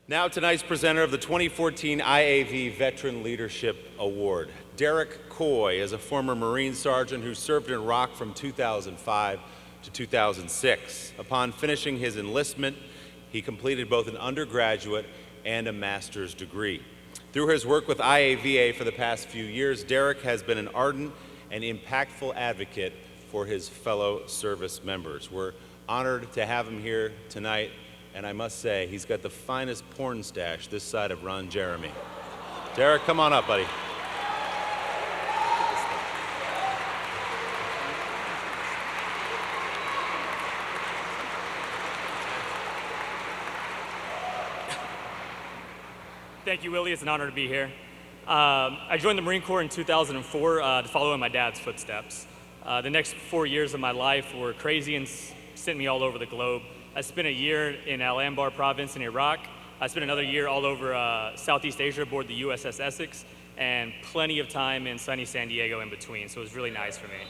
Now tonight's presenter of the 2014 IAV Veteran Leadership Award. Derek Coy is a former Marine sergeant who served in Iraq from 2005 to 2006. Upon finishing his enlistment, he completed both an undergraduate and a master's degree. Through his work with IAVA for the past few years, Derek has been an ardent and impactful advocate for his fellow service members. We're honored to have him here tonight, and I must say, he's got the finest porn stash this side of Ron Jeremy. Derek, come on up, buddy. Thank you, Willie. It's an honor to be here. I joined the Marine Corps in 2004 to follow in my dad's footsteps. The next 4 years of my life were crazy and sent me all over the globe. I spent a year in Al Anbar province in Iraq. I spent another year all over Southeast Asia aboard the USS Essex, and plenty of time in sunny San Diego in between, so it was really nice for me.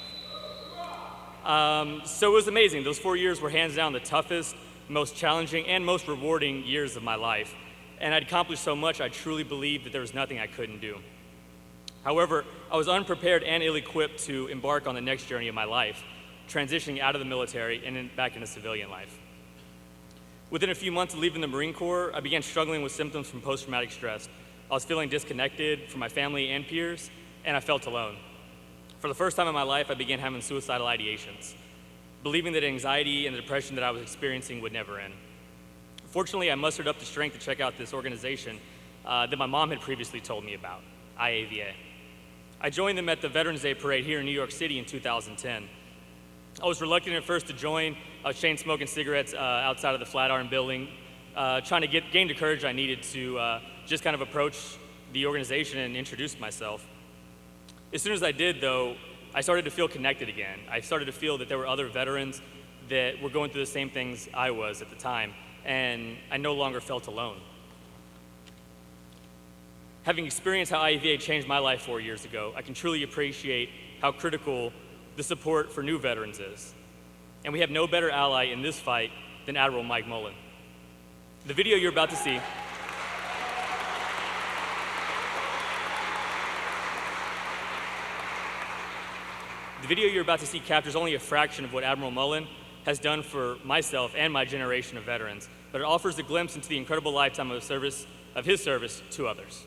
So it was amazing. Those 4 years were hands down the toughest, most challenging, and most rewarding years of my life. And I'd accomplished so much, I truly believed that there was nothing I couldn't do. However, I was unprepared and ill-equipped to embark on the next journey of my life, transitioning out of the military and back into civilian life. Within a few months of leaving the Marine Corps, I began struggling with symptoms from post-traumatic stress. I was feeling disconnected from my family and peers, and I felt alone. For the first time in my life, I began having suicidal ideations, believing that anxiety and the depression that I was experiencing would never end. Fortunately, I mustered up the strength to check out this organization that my mom had previously told me about, IAVA. I joined them at the Veterans Day Parade here in New York City in 2010. I was reluctant at first to join. I was chain smoking cigarettes outside of the Flatiron building, trying to gain the courage I needed to just kind of approach the organization and introduce myself. As soon as I did, though, I started to feel connected again. I started to feel that there were other veterans that were going through the same things I was at the time, and I no longer felt alone. Having experienced how IAVA changed my life 4 years ago, I can truly appreciate how critical the support for new veterans is. And we have no better ally in this fight than Admiral Mike Mullen. The video you're about to see captures only a fraction of what Admiral Mullen has done for myself and my generation of veterans, but it offers a glimpse into the incredible lifetime of his service to others.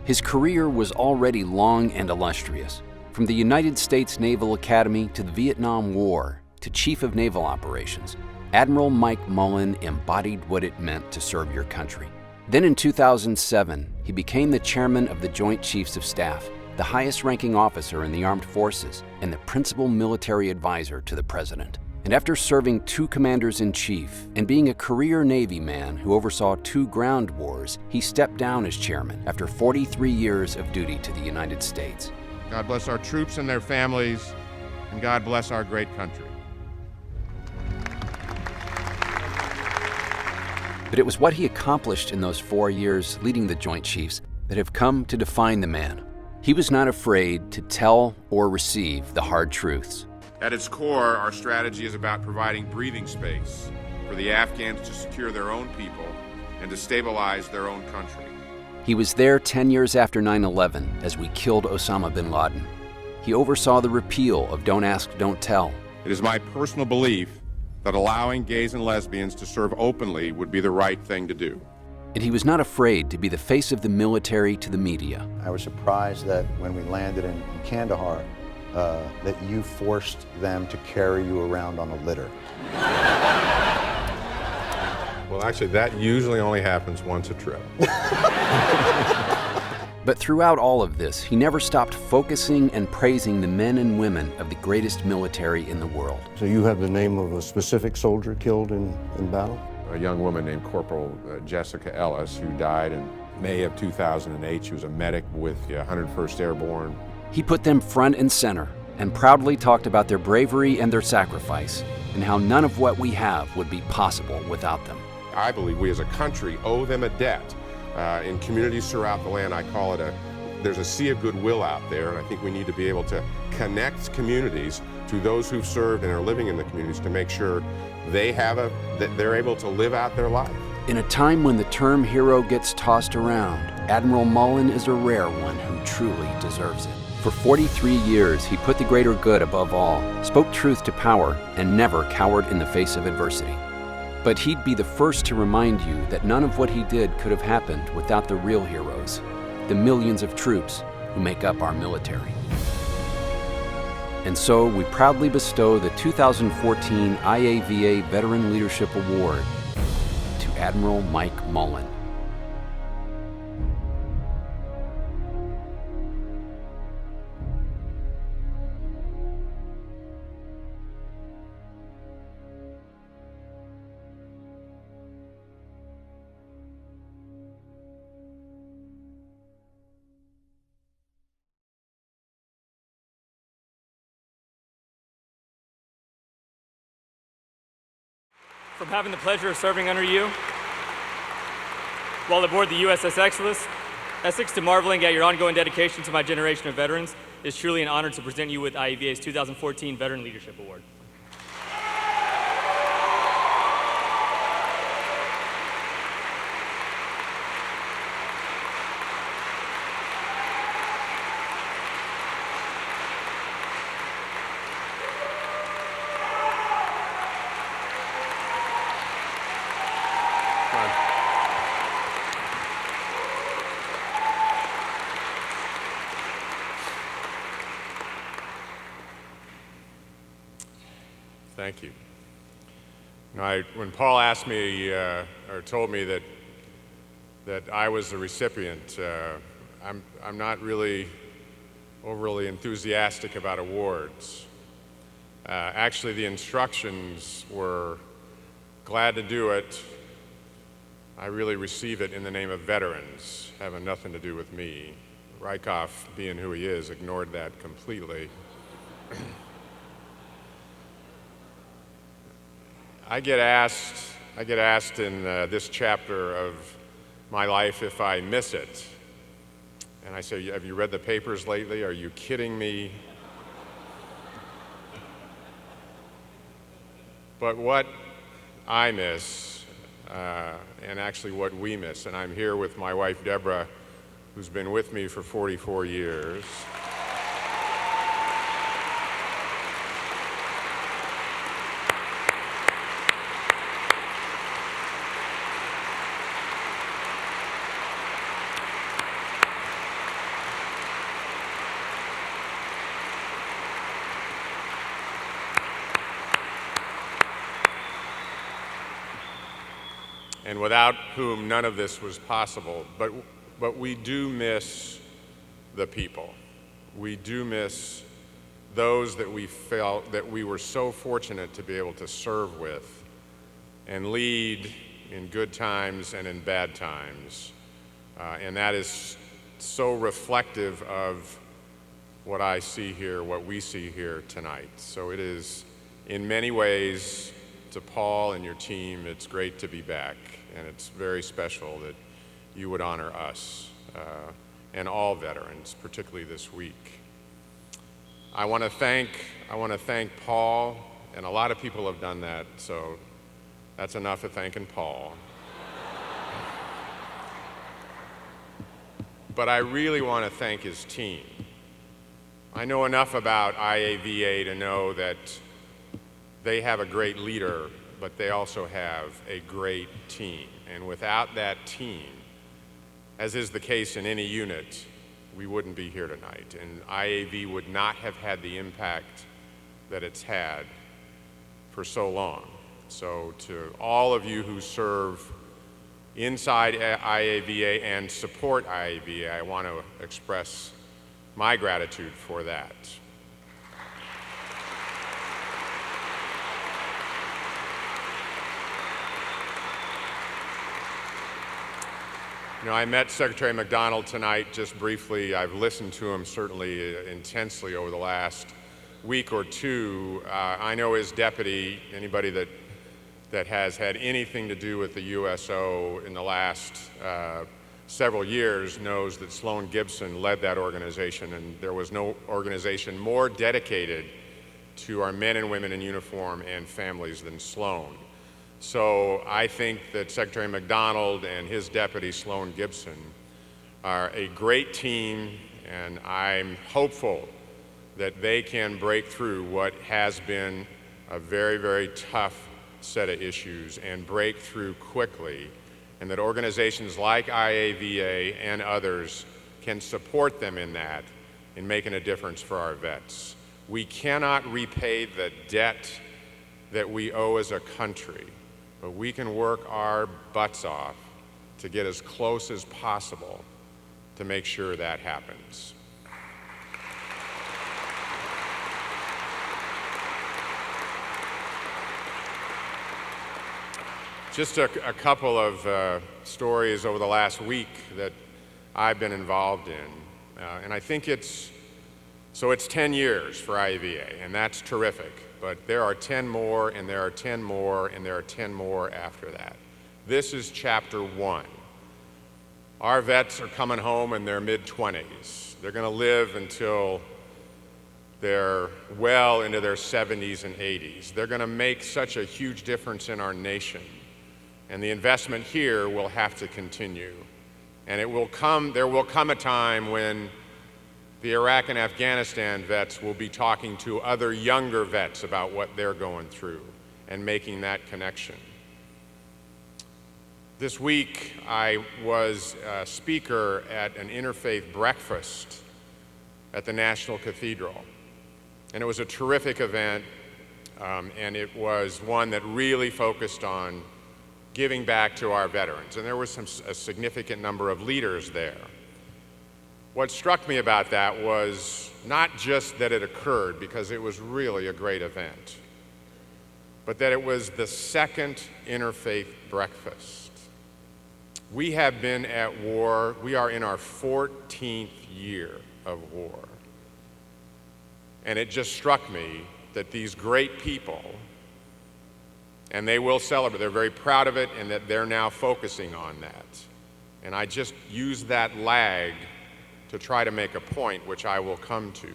His career was already long and illustrious. From the United States Naval Academy to the Vietnam War to Chief of Naval Operations, Admiral Mike Mullen embodied what it meant to serve your country. Then in 2007, he became the chairman of the Joint Chiefs of Staff, the highest-ranking officer in the armed forces and the principal military advisor to the president. And after serving 2 commanders-in-chief and being a career Navy man who oversaw 2 ground wars, he stepped down as chairman after 43 years of duty to the United States. God bless our troops and their families, and God bless our great country. But it was what he accomplished in those 4 years leading the Joint Chiefs that have come to define the man. He was not afraid to tell or receive the hard truths. At its core, our strategy is about providing breathing space for the Afghans to secure their own people and to stabilize their own country. He was there 10 years after 9/11 as we killed Osama bin Laden. He oversaw the repeal of Don't Ask, Don't Tell. It is my personal belief that allowing gays and lesbians to serve openly would be the right thing to do. And he was not afraid to be the face of the military to the media. I was surprised that when we landed in Kandahar, that you forced them to carry you around on a litter. Well, actually, that usually only happens once a trip. But throughout all of this, he never stopped focusing and praising the men and women of the greatest military in the world. So you have the name of a specific soldier killed in battle? A young woman named Corporal Jessica Ellis, who died in May of 2008. She was a medic with the 101st Airborne. He put them front and center and proudly talked about their bravery and their sacrifice. and how none of what we have would be possible without them. I believe we as a country owe them a debt. In communities throughout the land, I call it there's a sea of goodwill out there, and I think we need to be able to connect communities to those who've served and are living in the communities to make sure that they're able to live out their life. In a time when the term hero gets tossed around, Admiral Mullen is a rare one who truly deserves it. For 43 years, he put the greater good above all, spoke truth to power, and never cowered in the face of adversity. But he'd be the first to remind you that none of what he did could have happened without the real heroes, the millions of troops who make up our military. And so we proudly bestow the 2014 IAVA Veteran Leadership Award to Admiral Mike Mullen. From having the pleasure of serving under you while aboard the USS Essex to marveling at your ongoing dedication to my generation of veterans, it is truly an honor to present you with IAVA's 2014 Veteran Leadership Award. Thank you. When Paul asked me or told me that I was the recipient, I'm not really overly enthusiastic about awards. Actually, the instructions were glad to do it. I really receive it in the name of veterans, having nothing to do with me. Rykoff, being who he is, ignored that completely. I get asked in this chapter of my life if I miss it. And I say, have you read the papers lately? Are you kidding me? But what I miss, and actually what we miss, and I'm here with my wife, Deborah, who's been with me for 44 years. And without whom none of this was possible. But we do miss the people. We do miss those that we felt that we were so fortunate to be able to serve with and lead in good times and in bad times. And that is so reflective of what I see here, what we see here tonight. So it is, in many ways, to Paul and your team, it's great to be back, and it's very special that you would honor us and all veterans, particularly this week. I want to thank Paul, and a lot of people have done that, so that's enough of thanking Paul. But I really want to thank his team. I know enough about IAVA to know that they have a great leader, but they also have a great team. And without that team, as is the case in any unit, we wouldn't be here tonight. And IAV would not have had the impact that it's had for so long. So to all of you who serve inside IAVA and support IAVA, I want to express my gratitude for that. You know, I met Secretary McDonald tonight just briefly. I've listened to him certainly intensely over the last week or two, I know his deputy, anybody that has had anything to do with the USO in the last several years knows that Sloan Gibson led that organization, and there was no organization more dedicated to our men and women in uniform and families than Sloan. So I think that Secretary McDonald and his deputy, Sloan Gibson, are a great team, and I'm hopeful that they can break through what has been a very, very tough set of issues and break through quickly, and that organizations like IAVA and others can support them in that, in making a difference for our vets. We cannot repay the debt that we owe as a country, but we can work our butts off to get as close as possible to make sure that happens. Just a couple of stories over the last week that I've been involved in, and I think it's 10 years for IAVA, and that's terrific, but there are 10 more, and there are 10 more, and there are 10 more after that. This is chapter 1. Our vets are coming home in their mid-20s. They're going to live until they're well into their 70s and 80s. They're going to make such a huge difference in our nation. And the investment here will have to continue. And there will come a time when the Iraq and Afghanistan vets will be talking to other younger vets about what they're going through and making that connection. This week, I was a speaker at an interfaith breakfast at the National Cathedral. And it was a terrific event, and it was one that really focused on giving back to our veterans, and there was a significant number of leaders there. What struck me about that was not just that it occurred, because it was really a great event, but that it was the second interfaith breakfast. We have been at war, we are in our 14th year of war. And it just struck me that these great people, and they will celebrate, they're very proud of it, and that they're now focusing on that. And I just use that lag to try to make a point, which I will come to.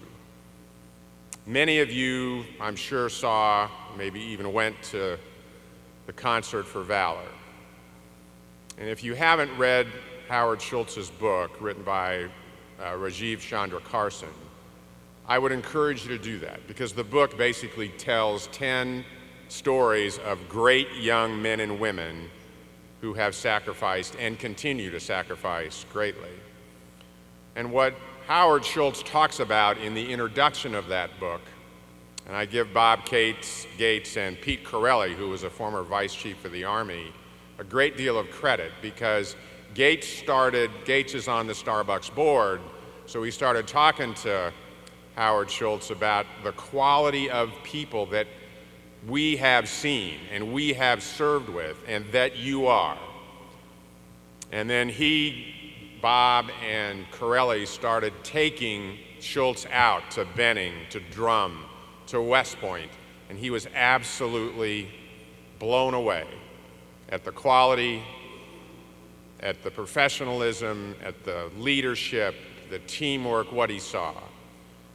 Many of you, I'm sure, saw, maybe even went to the Concert for Valor. And if you haven't read Howard Schultz's book, written by Rajiv Chandra Carson, I would encourage you to do that, because the book basically tells 10 stories of great young men and women who have sacrificed and continue to sacrifice greatly. And what Howard Schultz talks about in the introduction of that book, and I give Bob Gates and Pete Corelli, who was a former vice chief of the Army, a great deal of credit, because Gates is on the Starbucks board, so he started talking to Howard Schultz about the quality of people that we have seen and we have served with, and that you are. And then Bob and Corelli started taking Schultz out to Benning, to Drum, to West Point, and he was absolutely blown away at the quality, at the professionalism, at the leadership, the teamwork, what he saw.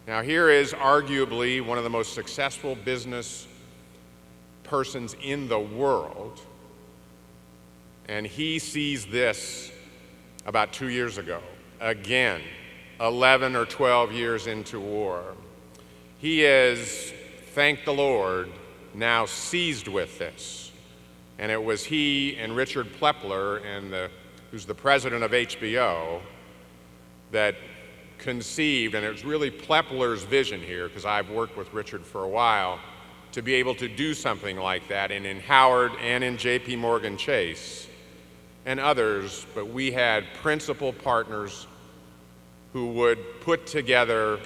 Now here is arguably one of the most successful business persons in the world, and he sees this about 2 years ago, again, 11 or 12 years into war. He is, thank the Lord, now seized with this. And it was he and Richard Plepler, who's the president of HBO, that conceived, and it was really Plepler's vision here, because I've worked with Richard for a while, to be able to do something like that, and in Howard and in J.P. Morgan Chase and others, but we had principal partners who would put together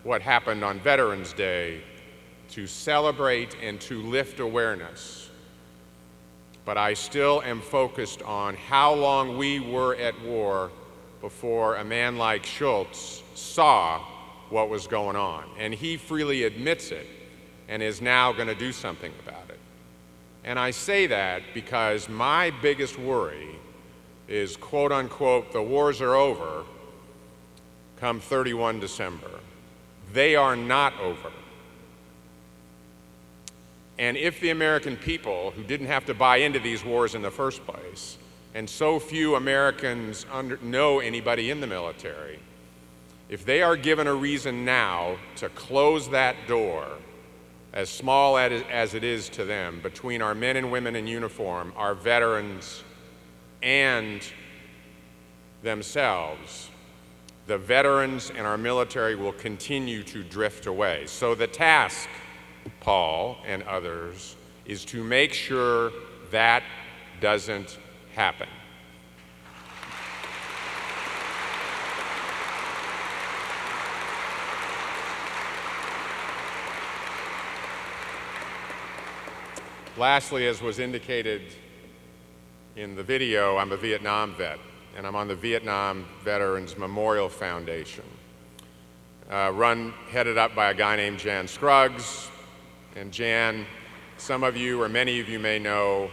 what happened on Veterans Day to celebrate and to lift awareness. But I still am focused on how long we were at war before a man like Schultz saw what was going on. And he freely admits it and is now going to do something about it. And I say that because my biggest worry is, quote unquote, the wars are over come 31 December. They are not over. And if the American people, who didn't have to buy into these wars in the first place, and so few Americans know anybody in the military, if they are given a reason now to close that door, as small as it is to them, between our men and women in uniform, our veterans, and themselves, the veterans and our military will continue to drift away. So the task, Paul and others, is to make sure that doesn't happen. Lastly, as was indicated in the video, I'm a Vietnam vet, and I'm on the Vietnam Veterans Memorial Foundation, headed up by a guy named Jan Scruggs. And Jan, some of you or many of you may know,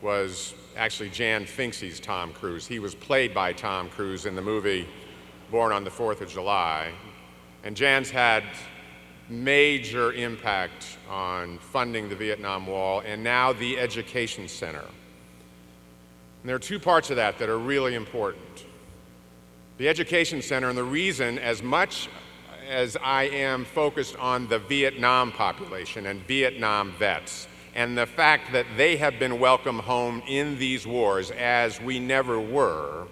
Jan thinks he's Tom Cruise. He was played by Tom Cruise in the movie Born on the 4th of July. And Jan's had major impact on funding the Vietnam Wall and now the Education Center. And there are two parts of that are really important. The Education Center, and the reason, as much as I am focused on the Vietnam population and Vietnam vets, and the fact that they have been welcome home in these wars as we never were,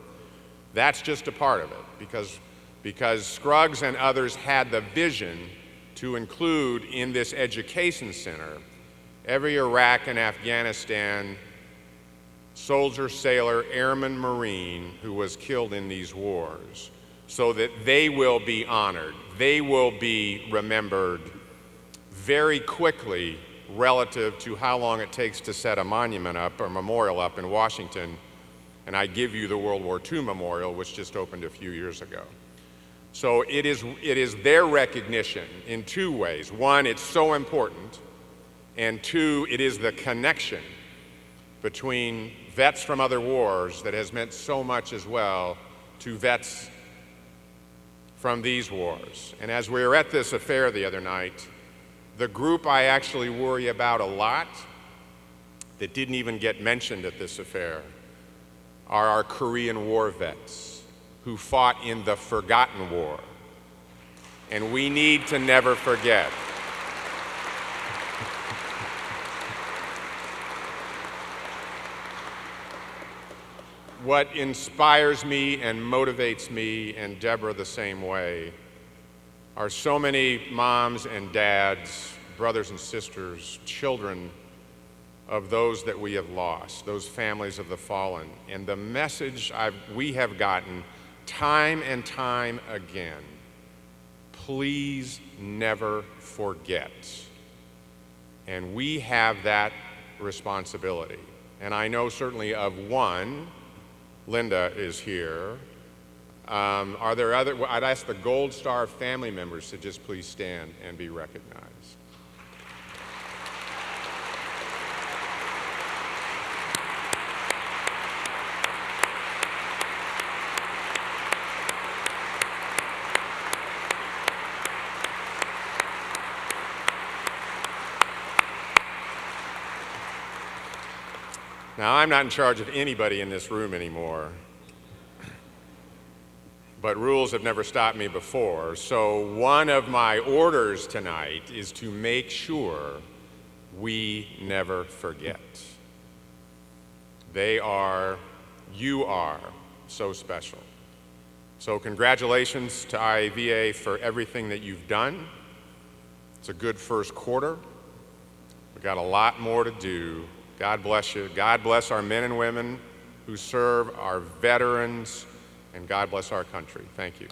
that's just a part of it, because Scruggs and others had the vision to include in this education center every Iraq and Afghanistan soldier, sailor, airman, Marine who was killed in these wars, so that they will be honored, they will be remembered very quickly relative to how long it takes to set a monument up or memorial up in Washington. And I give you the World War II Memorial, which just opened a few years ago. So it is their recognition in two ways. One, it's so important, and two, it is the connection between vets from other wars that has meant so much as well to vets from these wars. And as we were at this affair the other night, the group I actually worry about a lot that didn't even get mentioned at this affair are our Korean War vets who fought in the forgotten war. And we need to never forget. What inspires me and motivates me, and Deborah the same way, are so many moms and dads, brothers and sisters, children of those that we have lost, those families of the fallen. And the message we have gotten time and time again, please never forget. And we have that responsibility. And I know certainly of one, Linda is here. Are there other? I'd ask the Gold Star family members to just please stand and be recognized. Now, I'm not in charge of anybody in this room anymore, but rules have never stopped me before. So one of my orders tonight is to make sure we never forget. You are so special. So congratulations to IAVA for everything that you've done. It's a good first quarter. We've got a lot more to do. God bless you. God bless our men and women who serve, our veterans, and God bless our country. Thank you.